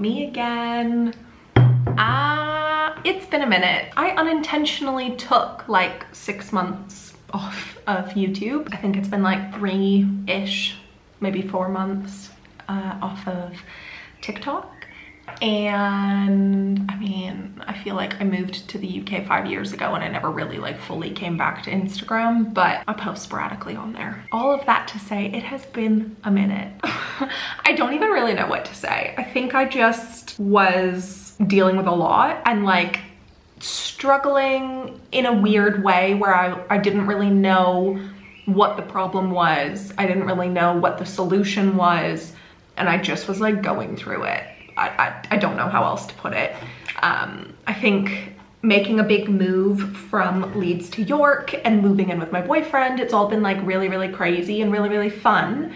Me again. It's been a minute. I unintentionally took like 6 months off of YouTube. I think it's been like 3-ish, maybe 4 months off of TikTok. And I mean, I feel like I moved to the UK 5 years ago and I never really like fully came back to Instagram, but I post sporadically on there. All of that to say, it has been a minute. I don't even really know what to say. I think I just was dealing with a lot and like struggling in a weird way where I didn't really know what the problem was. I didn't really know what the solution was. And I just was like going through it. I don't know how else to put it. I think making a big move from Leeds to York and moving in with my boyfriend, it's all been like really, really crazy and really, really fun.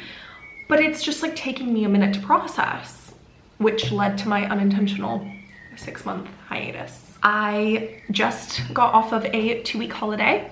But it's just like taking me a minute to process, which led to my unintentional 6-month hiatus. I just got off of a 2-week holiday,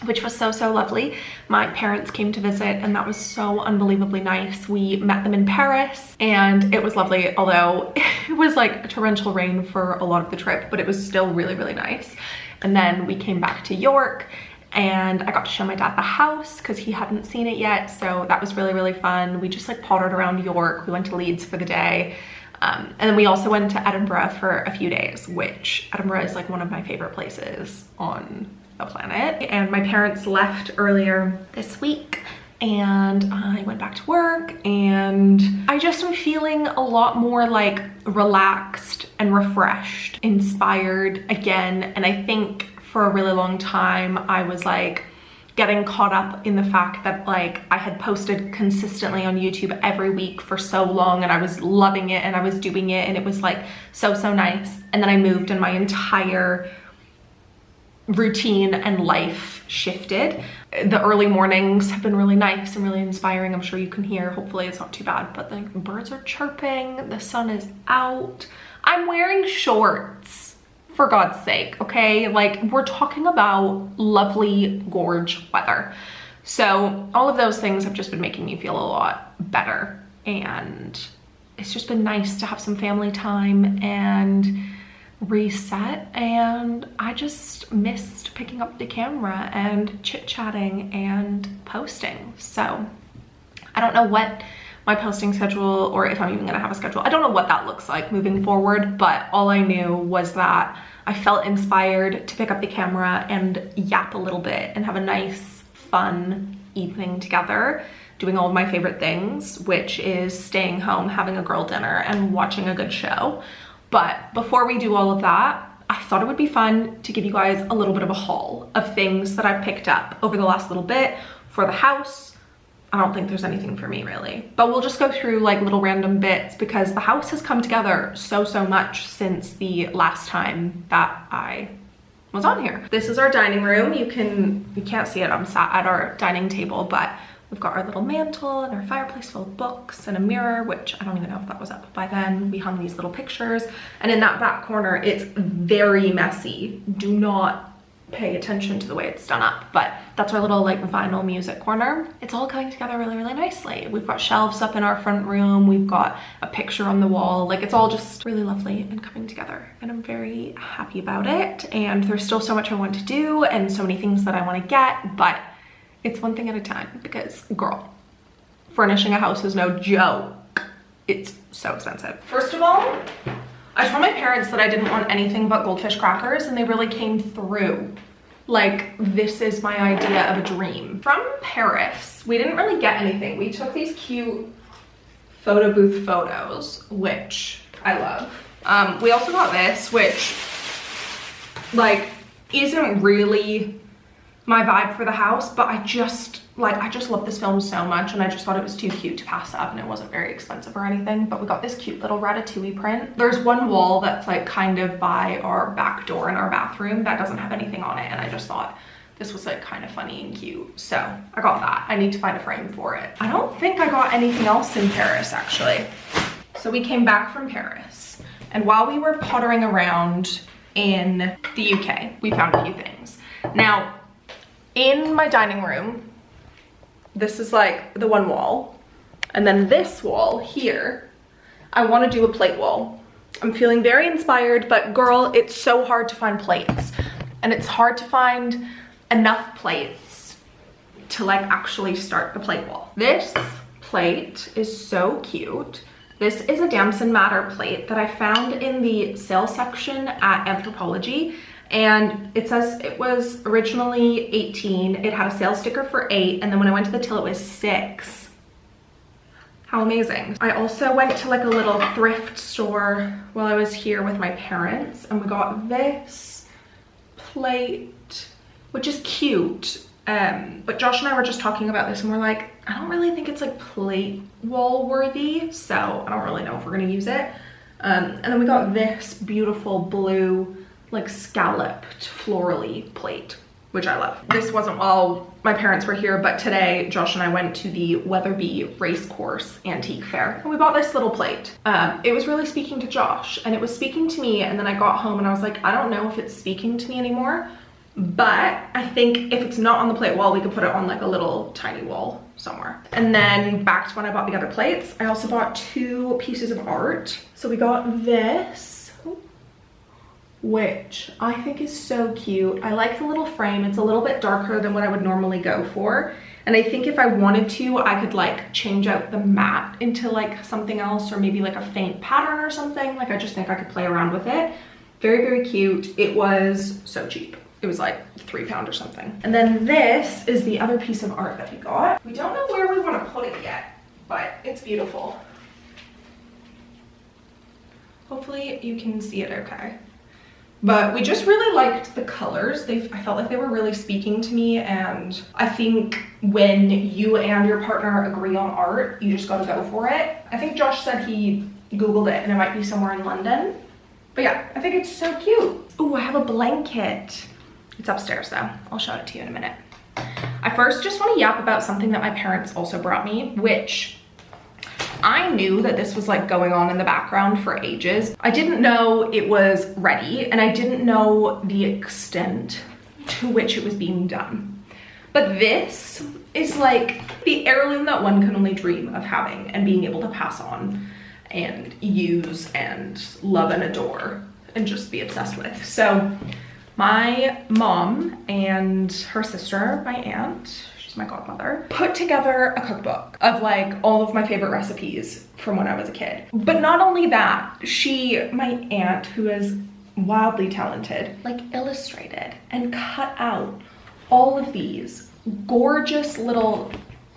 which was so lovely. My parents came to visit and that was so unbelievably nice. We met them in Paris and it was lovely, although it was like torrential rain for a lot of the trip, but it was still really, really nice. And then we came back to York and I got to show my dad the house because he hadn't seen it yet. So that was really, really fun. We just like pottered around York. We went to Leeds for the day. And then we also went to Edinburgh for a few days, which Edinburgh is like one of my favorite places on the planet. And my parents left earlier this week and I went back to work and I just am feeling a lot more like relaxed and refreshed, inspired again. And I think for a really long time I was like getting caught up in the fact that like I had posted consistently on YouTube every week for so long and I was loving it and I was doing it and it was like so nice. And then I moved and my entire routine and life shifted. The early mornings have been really nice and really inspiring. I'm sure you can hear, hopefully it's not too bad, but the birds are chirping, the sun is out. I'm wearing shorts, for God's sake, okay? Like, we're talking about lovely gorge weather. So all of those things have just been making me feel a lot better, and it's just been nice to have some family time and reset. And I just missed picking up the camera and chit-chatting and posting. So I don't know what my posting schedule, or if I'm even gonna have a schedule, I don't know what that looks like moving forward, but all I knew was that I felt inspired to pick up the camera and yap a little bit and have a nice fun evening together, doing all of my favorite things, which is staying home, having a girl dinner and watching a good show. But before we do all of that, I thought it would be fun to give you guys a little bit of a haul of things that I've picked up over the last little bit for the house. I don't think there's anything for me really, but we'll just go through like little random bits because the house has come together so much since the last time that I was on here. This is our dining room. You can't see it, I'm sat at our dining table, but we've got our little mantle and our fireplace full of books and a mirror, which I don't even know if that was up by then. We hung these little pictures, and in that back corner, it's very messy. Do not pay attention to the way it's done up, but that's our little like vinyl music corner. It's all coming together really nicely. We've got shelves up in our front room. We've got a picture on the wall. Like, it's all just really lovely and coming together, and I'm very happy about it. And there's still so much I want to do and so many things that I want to get, but it's one thing at a time because, girl, furnishing a house is no joke. It's so expensive. First of all, I told my parents that I didn't want anything but goldfish crackers, and they really came through. Like, this is my idea of a dream. From Paris, we didn't really get anything. We took these cute photo booth photos, which I love. We also got this, which like isn't really my vibe for the house, but I just love this film so much, and I just thought it was too cute to pass up, and it wasn't very expensive or anything. But we got this cute little ratatouille print. There's one wall that's like kind of by our back door in our bathroom that doesn't have anything on it, and I just thought this was like kind of funny and cute, so I got that. I need to find a frame for it. I don't think I got anything else in Paris actually. So we came back from Paris, and while we were pottering around in the UK, we found a few things. Now, in my dining room, this is like the one wall, and then this wall here, I want to do a plate wall. I'm feeling very inspired, but girl, it's so hard to find plates. And it's hard to find enough plates to like actually start the plate wall. This plate is so cute. This is a Damson Matter plate that I found in the sales section at Anthropologie. And it says it was originally 18. It had a sales sticker for 8. And then when I went to the till, it was 6. How amazing. I also went to like a little thrift store while I was here with my parents. And we got this plate, which is cute. But Josh and I were just talking about this and we're like, I don't really think it's like plate wall worthy, so I don't really know if we're gonna use it. And then we got this beautiful blue, like scalloped florally plate, which I love. This wasn't while my parents were here, but today Josh and I went to the Weatherby Racecourse Antique Fair and we bought this little plate. It was really speaking to Josh and it was speaking to me, and then I got home and I was like, I don't know if it's speaking to me anymore, but I think if it's not on the plate wall, we could put it on like a little tiny wall somewhere. And then back to when I bought the other plates, I also bought 2 pieces of art. So we got this, which I think is so cute. I like the little frame. It's a little bit darker than what I would normally go for. And I think if I wanted to, I could like change out the mat into like something else, or maybe like a faint pattern or something. Like I just think I could play around with it. Very, very cute. It was so cheap. It was like £3 or something. And then this is the other piece of art that we got. We don't know where we want to put it yet, but it's beautiful. Hopefully you can see it okay. But we just really liked the colors. I felt like they were really speaking to me, and I think when you and your partner agree on art, you just gotta go for it. I think Josh said he Googled it and it might be somewhere in London. But yeah, I think it's so cute. Oh, I have a blanket. It's upstairs though. I'll show it to you in a minute. I first just want to yap about something that my parents also brought me, which I knew that this was like going on in the background for ages. I didn't know it was ready, and I didn't know the extent to which it was being done. But this is like the heirloom that one can only dream of having and being able to pass on and use and love and adore and just be obsessed with. So my mom and her sister, my aunt, she's my godmother, put together a cookbook of like all of my favorite recipes from when I was a kid. But not only that, my aunt, who is wildly talented, like illustrated and cut out all of these gorgeous little,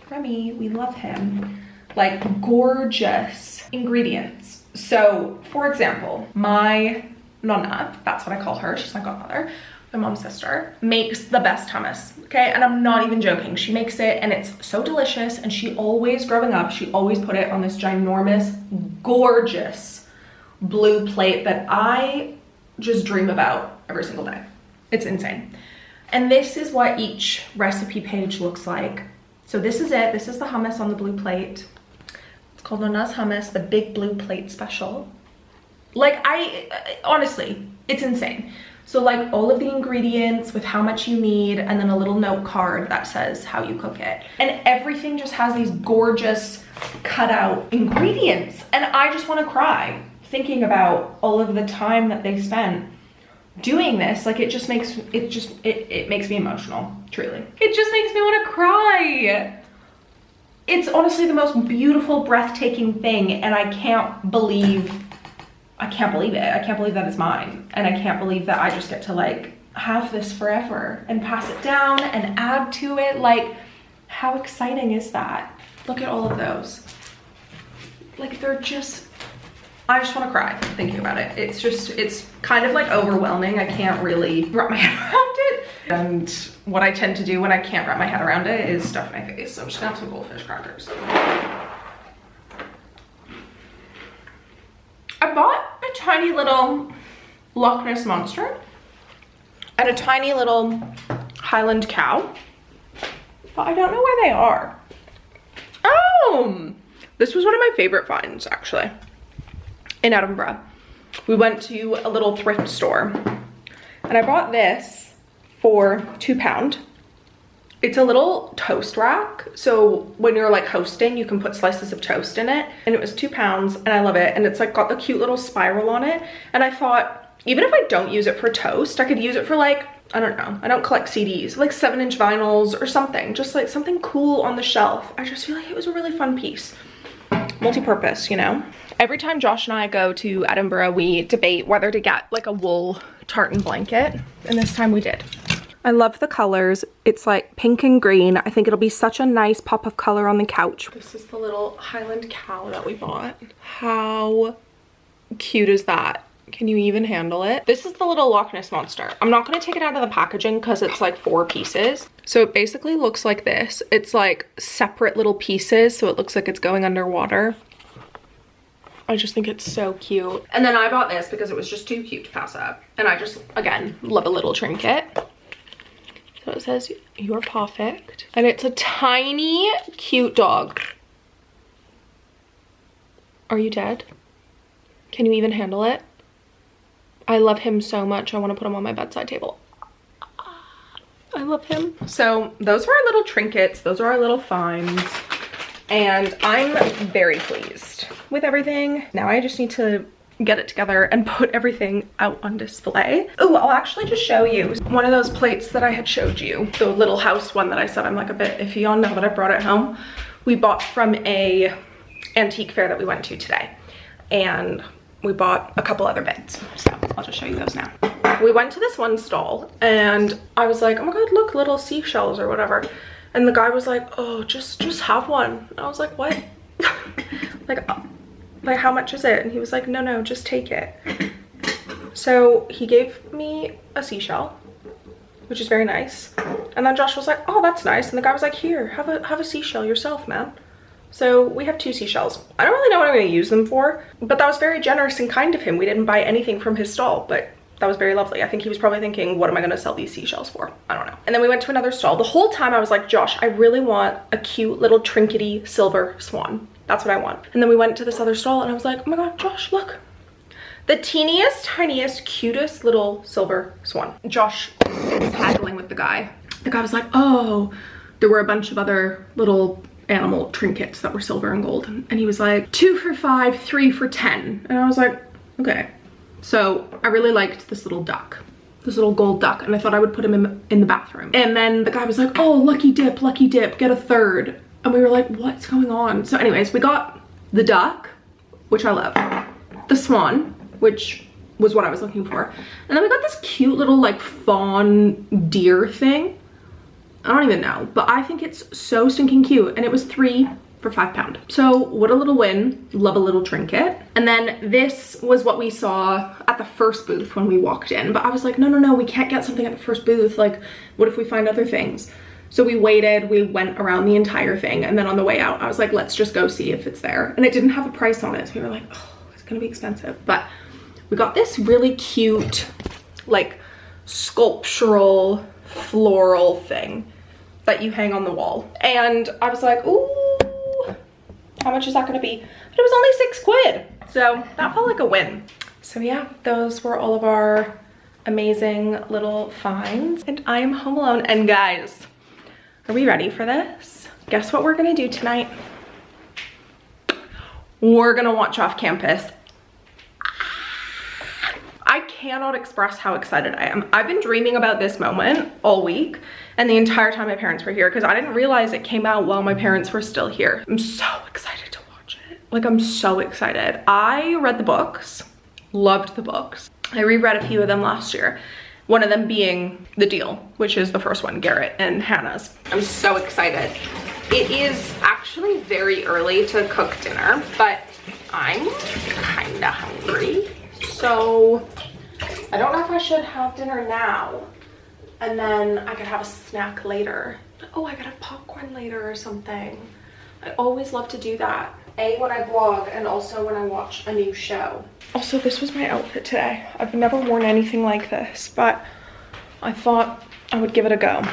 Remy, we love him, like gorgeous ingredients. So for example, my Nonna, that's what I call her, she's my godmother, my mom's sister, makes the best hummus, okay? And I'm not even joking. She makes it and it's so delicious, and she always, growing up, she always put it on this ginormous, gorgeous blue plate that I just dream about every single day. It's insane. And this is what each recipe page looks like. So this is it. This is the hummus on the blue plate. It's called Nonna's Hummus, the big blue plate special. Like honestly, it's insane. So like all of the ingredients with how much you need, and then a little note card that says how you cook it. And everything just has these gorgeous cut out ingredients. And I just want to cry thinking about all of the time that they spent doing this. Like it makes me emotional, truly. It just makes me want to cry. It's honestly the most beautiful, breathtaking thing, and I can't believe it. I can't believe that it's mine. And I can't believe that I just get to like have this forever and pass it down and add to it. Like, how exciting is that? Look at all of those. Like they're just, I just want to cry thinking about it. It's kind of like overwhelming. I can't really wrap my head around it. And what I tend to do when I can't wrap my head around it is stuff my face. So I'm just gonna have some goldfish crackers. I bought a tiny little Loch Ness Monster and a tiny little Highland cow, but I don't know where they are. Oh, this was one of my favorite finds actually in Edinburgh. We went to a little thrift store and I bought this for £2. It's a little toast rack. So when you're like hosting, you can put slices of toast in it. And it was £2 and I love it. And it's like got the cute little spiral on it. And I thought, even if I don't use it for toast, I could use it for like, I don't know, I don't collect CDs, like 7-inch vinyls or something. Just like something cool on the shelf. I just feel like it was a really fun piece. Multi-purpose, you know? Every time Josh and I go to Edinburgh, we debate whether to get like a wool tartan blanket. And this time we did. I love the colors. It's like pink and green. I think it'll be such a nice pop of color on the couch. This is the little Highland cow that we bought. How cute is that? Can you even handle it? This is the little Loch Ness Monster. I'm not going to take it out of the packaging because it's like 4 pieces. So it basically looks like this. It's like separate little pieces, so it looks like it's going underwater. I just think it's so cute. And then I bought this because it was just too cute to pass up. And I just, again, love a little trinket. So it says, "You're perfect." And it's a tiny, cute dog. Are you dead? Can you even handle it? I love him so much. I want to put him on my bedside table. I love him. So those are our little trinkets. Those are our little finds. And I'm very pleased with everything. Now I just need to get it together and put everything out on display. Oh, I'll actually just show you one of those plates that I had showed you. The little house one that I said I'm like a bit iffy on now that I brought it home. We bought from a antique fair that we went to today. And we bought a couple other bits, so I'll just show you those now. We went to this one stall and I was like, oh my god, look, little seashells or whatever. And the guy was like, oh, just have one. And I was like, what? like how much is it? And he was like, no, just take it. So he gave me a seashell, which is very nice. And then Josh was like, oh, that's nice. And the guy was like, here, have a seashell yourself, man. So we have 2 seashells. I don't really know what I'm going to use them for, but that was very generous and kind of him. We didn't buy anything from his stall, but that was very lovely. I think he was probably thinking, what am I going to sell these seashells for? I don't know. And then we went to another stall. The whole time I was like, Josh, I really want a cute little trinkety silver swan. That's what I want. And then we went to this other stall and I was like, oh my god, Josh, look. The teeniest, tiniest, cutest little silver swan. Josh was haggling with the guy. The guy was like, oh, there were a bunch of other little animal trinkets that were silver and gold, and he was like 2 for $5, 3 for $10, and I was like, okay. So I really liked this little duck, this little gold duck, and I thought I would put him in the bathroom. And then the guy was like, oh, lucky dip, get a third. And we were like, what's going on? So anyways, we got the duck, which I love, the swan, which was what I was looking for, and then we got this cute little like fawn deer thing. I don't even know, but I think it's so stinking cute, and it was 3 for £5. So what a little win. Love a little trinket. And then this was what we saw at the first booth when we walked in, but I was like, no, we can't get something at the first booth. Like, what if we find other things? So we waited, we went around the entire thing, and then on the way out, I was like, let's just go see if it's there. And it didn't have a price on it, so we were like, oh, it's gonna be expensive. But we got this really cute, like, sculptural, floral thing that you hang on the wall. And I was like, ooh, how much is that gonna be? But it was only 6 quid. So that felt like a win. So yeah, those were all of our amazing little finds. And I am home alone. And guys, are we ready for this? Guess what we're gonna do tonight? We're gonna watch Off Campus. I cannot express how excited I am. I've been dreaming about this moment all week and the entire time my parents were here, because I didn't realize it came out while my parents were still here. I'm so excited to watch it. Like, I'm so excited. I read the books, loved the books. I reread a few of them last year. One of them being The Deal, which is the first one, Garrett and Hannah's. I'm so excited. It is actually very early to cook dinner, but I'm kinda hungry. So I don't know if I should have dinner now and then I could have a snack later. Oh, I could have popcorn later or something. I always love to do that. When I vlog and also when I watch a new show. Also, this was my outfit today. I've never worn anything like this, but I thought I would give it a go.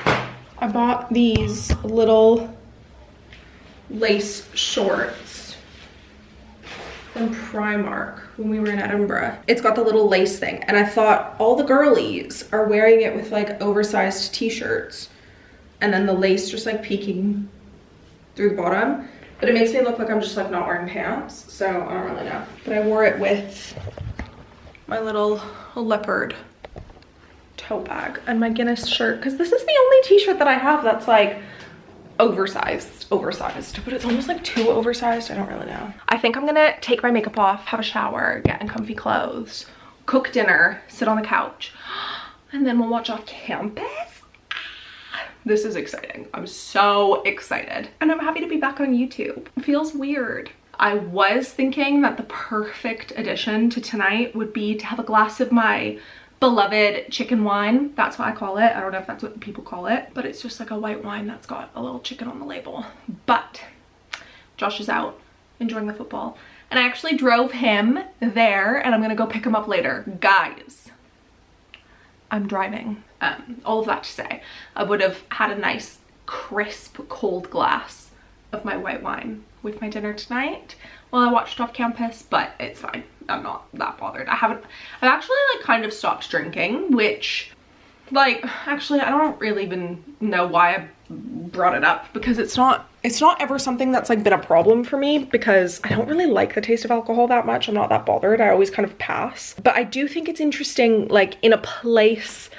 I bought these little lace shorts from Primark when we were in Edinburgh. It's got the little lace thing, and I thought all the girlies are wearing it with like oversized t-shirts, and then the lace just like peeking through the bottom. But it makes me look like I'm just like not wearing pants, so I don't really know. But I wore it with my little leopard tote bag and my Guinness shirt, because this is the only t-shirt that I have that's like oversized, but it's almost like too oversized. I don't really know. I think I'm gonna take my makeup off, have a shower, get in comfy clothes, cook dinner, sit on the couch, and then we'll watch Off Campus. This is exciting. I'm so excited. And I'm happy to be back on YouTube. It feels weird. I was thinking that the perfect addition to tonight would be to have a glass of my beloved chicken wine. That's what I call it. I don't know if that's what people call it, but it's just like a white wine that's got a little chicken on the label. But Josh is out enjoying the football, and I actually drove him there, and I'm gonna go pick him up later. Guys, I'm driving. All of that to say, I would have had a nice crisp cold glass of my white wine with my dinner tonight while I watched Off Campus, but it's fine. I'm not that bothered. I've actually like kind of stopped drinking, which like actually I don't really even know why I brought it up, because it's not ever something that's like been a problem for me, because I don't really like the taste of alcohol that much. I'm not that bothered. I always kind of pass. But I do think it's interesting, like in a place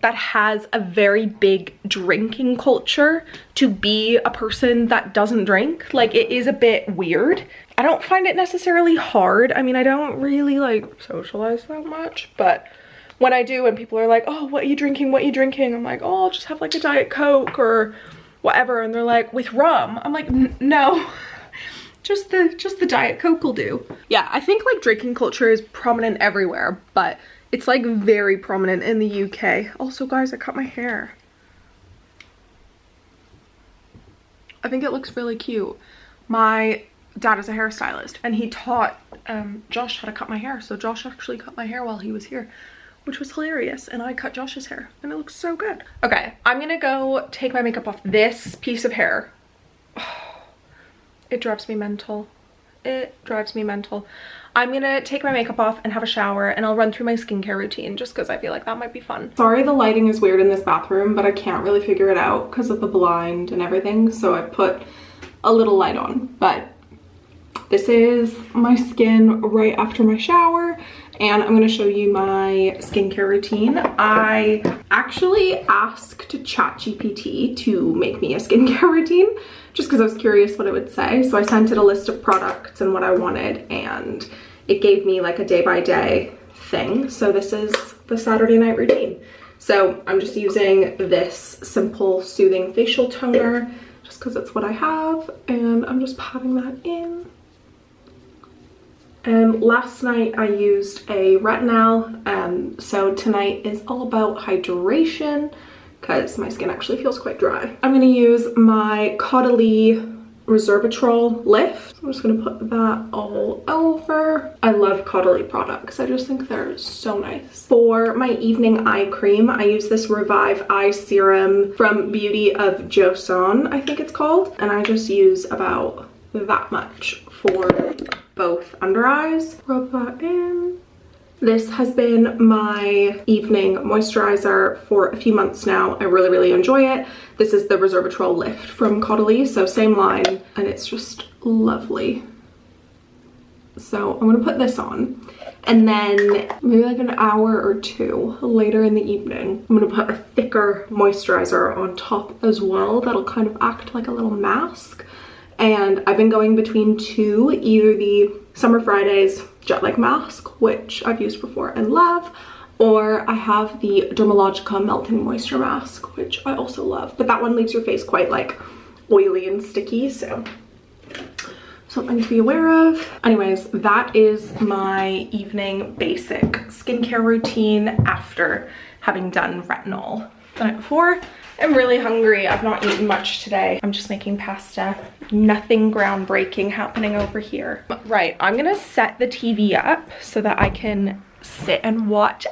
that has a very big drinking culture, to be a person that doesn't drink. Like, it is a bit weird. I don't find it necessarily hard. I mean, I don't really like socialize that much, but when I do and people are like, oh, what are you drinking? What are you drinking? I'm like, oh, I'll just have like a Diet Coke or whatever. And they're like, with rum? I'm like, no, just the Diet Coke will do. Yeah, I think like drinking culture is prominent everywhere, but it's like very prominent in the UK. Also, guys, I cut my hair. I think it looks really cute. My dad is a hairstylist, and he taught Josh how to cut my hair. So Josh actually cut my hair while he was here, which was hilarious. And I cut Josh's hair, and it looks so good. Okay, I'm gonna go take my makeup off. This piece of hair, oh, it drives me mental. It drives me mental. I'm gonna take my makeup off and have a shower, and I'll run through my skincare routine just because I feel like that might be fun. Sorry the lighting is weird in this bathroom, but I can't really figure it out because of the blind and everything, so I put a little light on. But this is my skin right after my shower, and I'm gonna show you my skincare routine. I actually asked ChatGPT to make me a skincare routine just because I was curious what it would say. So I sent it a list of products and what I wanted, and it gave me like a day-by-day thing. So this is the Saturday night routine. So I'm just using this simple soothing facial toner just because it's what I have, and I'm just patting that in. And last night I used a retinol, so tonight is all about hydration because my skin actually feels quite dry. I'm gonna use my Caudalie Resveratrol Lift. I'm just gonna put that all over. I love Caudalie products. I just think they're so nice. For my evening eye cream, I use this Revive Eye Serum from Beauty of Joseon, I think it's called. And I just use about that much for both under eyes. Rub that in. This has been my evening moisturizer for a few months now. I really, really enjoy it. This is the Resveratrol Lift from Caudalie, so same line, and it's just lovely. So I'm gonna put this on, and then maybe like an hour or two later in the evening, I'm gonna put a thicker moisturizer on top as well that'll kind of act like a little mask. And I've been going between two, either the Summer Fridays Jet Lag Mask, which I've used before and love, or I have the Dermalogica Melting Moisture Mask, which I also love. But that one leaves your face quite like oily and sticky, so something to be aware of. Anyways, that is my evening basic skincare routine after having done retinol the night before. I'm really hungry. I've not eaten much today. I'm just making pasta. Nothing groundbreaking happening over here. Right, I'm gonna set the TV up so that I can sit and watch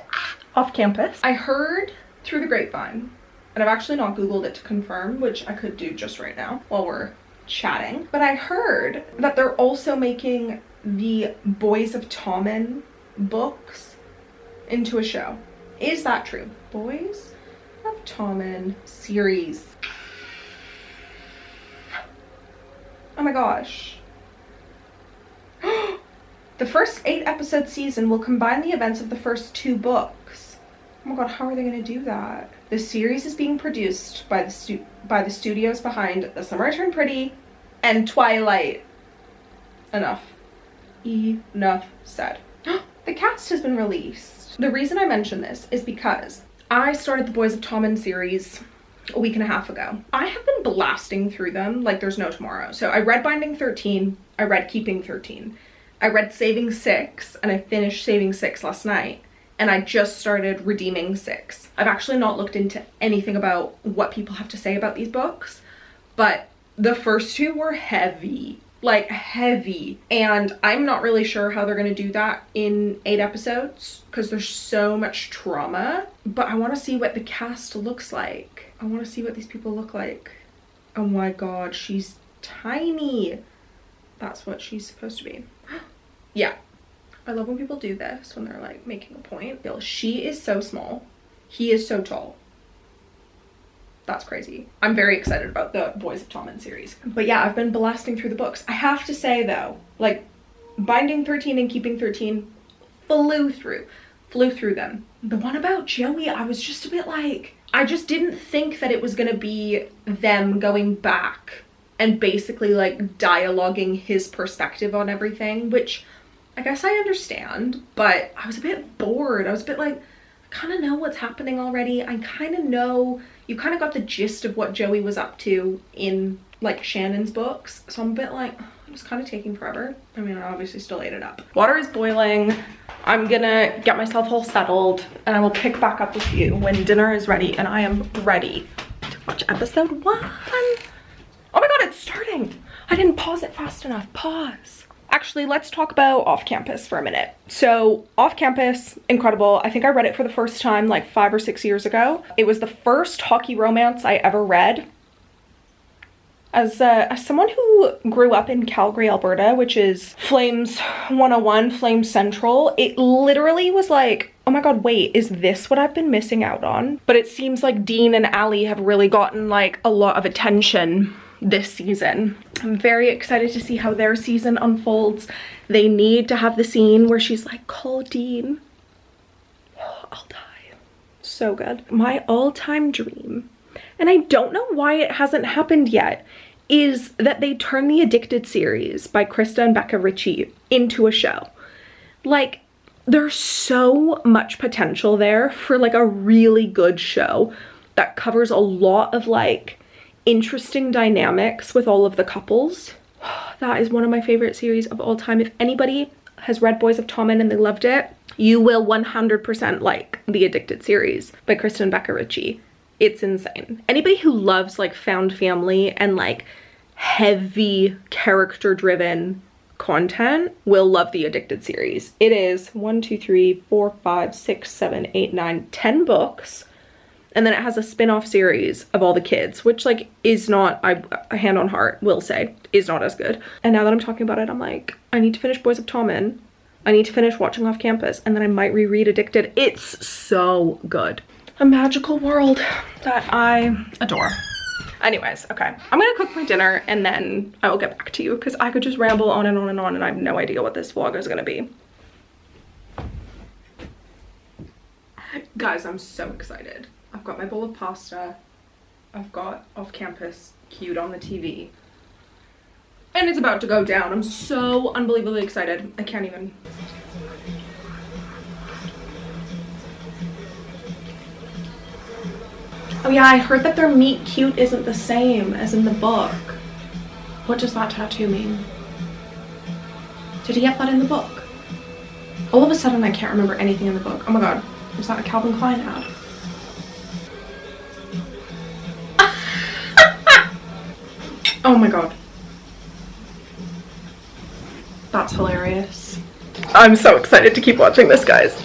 Off Campus. I heard through the grapevine, and I've actually not Googled it to confirm, which I could do just right now while we're chatting, but I heard that they're also making the Boys of Tommen books into a show. Is that true? Boys of Tommen series. Oh my gosh. The first 8-episode season will combine the events of the first 2 books. Oh my god, how are they going to do that? The series is being produced by the studios behind The Summer I Turned Pretty and Twilight. Enough. Enough said. The cast has been released. The reason I mention this is because I started the Boys of Tommen series a week and a half ago. I have been blasting through them like there's no tomorrow. So I read Binding 13, I read Keeping 13, I read Saving 6, and I finished Saving 6 last night, and I just started Redeeming 6. I've actually not looked into anything about what people have to say about these books, but the first 2 were heavy, like heavy, and I'm not really sure how they're going to do that in 8 episodes because there's so much trauma, but I want to see what the cast looks like. I want to see what these people look like. Oh my god, she's tiny. That's what she's supposed to be. Yeah, I love when people do this, when they're like making a point. She is so small, he is so tall. That's crazy. I'm very excited about the Boys of Tommen series. But yeah, I've been blasting through the books. I have to say though, like Binding 13 and Keeping 13 flew through them. The one about Joey, I was just a bit like, I just didn't think that it was gonna be them going back and basically like dialoguing his perspective on everything, which I guess I understand, but I was a bit bored. I was a bit like, I kind of know what's happening already. I kind of know, you kind of got the gist of what Joey was up to in like Shannon's books. So I'm a bit like, it was kind of taking forever. I mean, I obviously still ate it up. Water is boiling. I'm gonna get myself all settled and I will pick back up with you when dinner is ready, and I am ready to watch episode 1. Oh my god, it's starting. I didn't pause it fast enough. Pause. Actually, let's talk about Off Campus for a minute. So Off Campus, incredible. I think I read it for the first time like 5 or 6 years ago. It was the first hockey romance I ever read. As someone who grew up in Calgary, Alberta, which is Flames 101, Flames Central, it literally was like, oh my god, wait, is this what I've been missing out on? But it seems like Dean and Allie have really gotten like a lot of attention this season. I'm very excited to see how their season unfolds. They need to have the scene where she's like, call Dean. Oh, I'll die. So good. My all-time dream, and I don't know why it hasn't happened yet, is that they turn the Addicted series by Krista and Becca Ritchie into a show. Like, there's so much potential there for like a really good show that covers a lot of like interesting dynamics with all of the couples. That is one of my favorite series of all time. If anybody has read Boys of Tommen and they loved it, you will 100% like the Addicted series by Kristen and Becca Ritchie. It's insane. Anybody who loves like found family and like heavy character driven content will love the Addicted series. It is 1, 2, 3, 4, 5, 6, 7, 8, 9, 10 books. And then it has a spin-off series of all the kids, which like is not, I hand on heart will say, is not as good. And now that I'm talking about it, I'm like, I need to finish Boys of Tommen. I need to finish watching Off Campus, and then I might reread Addicted. It's so good. A magical world that I adore. Anyways, okay. I'm gonna cook my dinner and then I will get back to you because I could just ramble on and on and on and I have no idea what this vlog is gonna be. Guys, I'm so excited. I've got my bowl of pasta. I've got Off Campus queued on the TV. And it's about to go down. I'm so unbelievably excited. I can't even. Oh yeah, I heard that their meet cute isn't the same as in the book. What does that tattoo mean? Did he have that in the book? All of a sudden I can't remember anything in the book. Oh my god, is that a Calvin Klein ad? Oh my god. That's hilarious. I'm so excited to keep watching this, guys.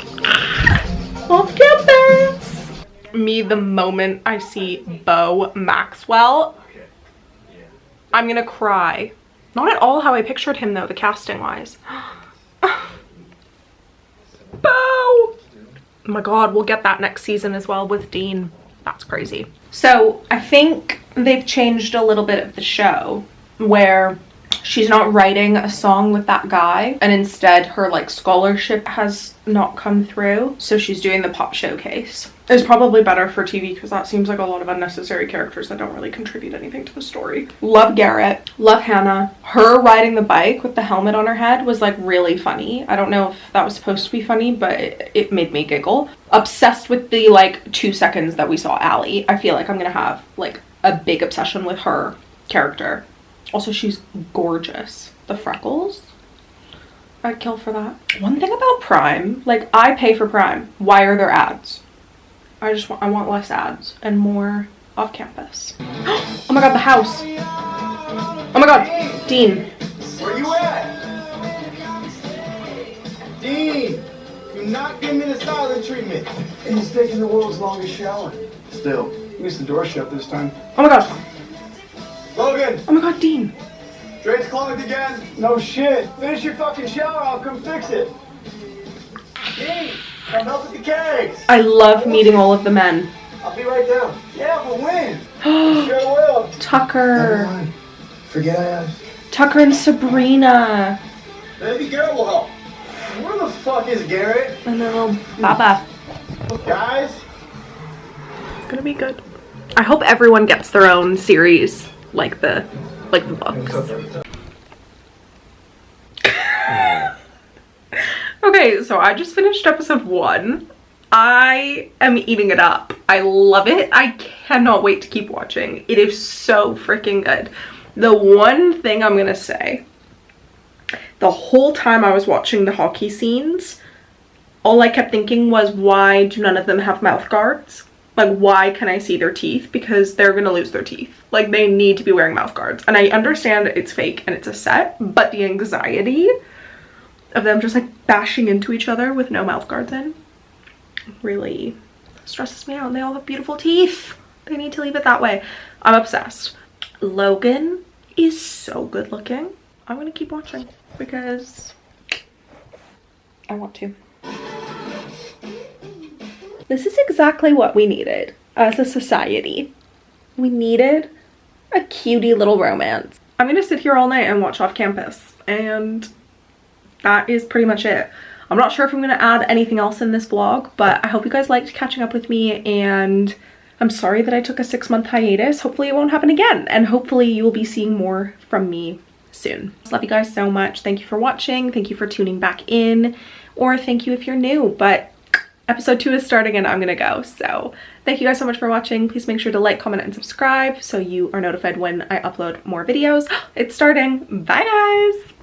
Off Campus! Me the moment I see Bo Maxwell, I'm gonna cry. Not at all how I pictured him though, the casting wise. Bo! Oh my god, we'll get that next season as well with Dean. That's crazy. So I think they've changed a little bit of the show where she's not writing a song with that guy, and instead her like scholarship has not come through, so she's doing the pop showcase. It's probably better for TV because that seems like a lot of unnecessary characters that don't really contribute anything to the story. Love Garrett, love Hannah. Her riding the bike with the helmet on her head was like really funny. I don't know if that was supposed to be funny, but it made me giggle. Obsessed with the like 2 seconds that we saw Allie. I feel like I'm gonna have like a big obsession with her character. Also, she's gorgeous. The freckles, I'd kill for that. One thing about Prime, like I pay for Prime. Why are there ads? I want less ads and more off campus. Oh my god, the house. Oh my god, Dean. Where you at? Dean, do not give me the silent treatment. He's taking the world's longest shower. Still, you missed the door shut this time. Oh my god. Logan! Oh my god, Dean. Drain's clogged again. No shit. Finish your fucking shower, I'll come fix it. Dean, come help with the kegs. I love meeting all of the men. I'll be right down. Yeah, but when? Sure will. Tucker. Never mind. Forget I asked. Tucker and Sabrina. Maybe Garrett will help. Where the fuck is Garrett? And then little Baba. Guys? It's gonna be good. I hope everyone gets their own series, like the books. Okay, so I just finished episode 1. I am eating it up. I love it. I cannot wait to keep watching. It is so freaking good. The one thing I'm gonna say, the whole time I was watching the hockey scenes, all I kept thinking was, why do none of them have mouth guards? Like, why can I see their teeth? Because they're gonna lose their teeth. Like, they need to be wearing mouth guards. And I understand it's fake and it's a set, but the anxiety of them just like bashing into each other with no mouth guards in really stresses me out. And they all have beautiful teeth. They need to leave it that way. I'm obsessed. Logan is so good looking. I'm gonna keep watching because I want to. This is exactly what we needed as a society. We needed a cutie little romance. I'm gonna sit here all night and watch Off Campus, and that is pretty much it. I'm not sure if I'm gonna add anything else in this vlog, but I hope you guys liked catching up with me, and I'm sorry that I took a 6-month hiatus. Hopefully it won't happen again, and hopefully you will be seeing more from me soon. Love you guys so much. Thank you for watching. Thank you for tuning back in, or thank you if you're new, but episode 2 is starting and I'm gonna go. So thank you guys so much for watching. Please make sure to like, comment, and subscribe so you are notified when I upload more videos. It's starting. Bye guys.